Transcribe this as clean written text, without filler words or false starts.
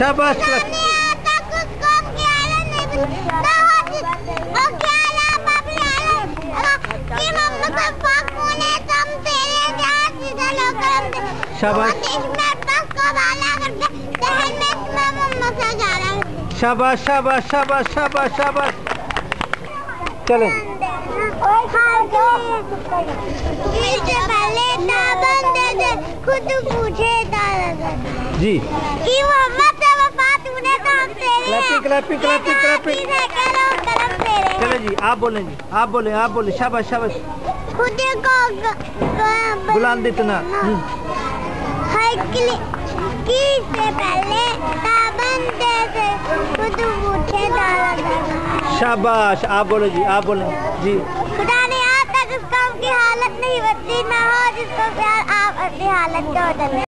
शाबाश। शाबाश शाबाश शाबाश शाबाश शाबाश शाबाश। चले पहले खुद पूछे जी कि मोहम्मद से वफा तूने तो हम तेरे क्लैपिंग क्लैपिंग क्लैपिंग क्लैपिंग। चले जी आप बोलें जी आप बोले शाबाश शाबाश। खुद को बुलंद इतना की से पहले ताबंदे से खुद पूछे शाबाश। आप बोले जी आप बोले जी। खुदा ने आज तक उस कौम की हालत नहीं बदली ना हो जिसको प्यार आप अपनी हालत को बदले।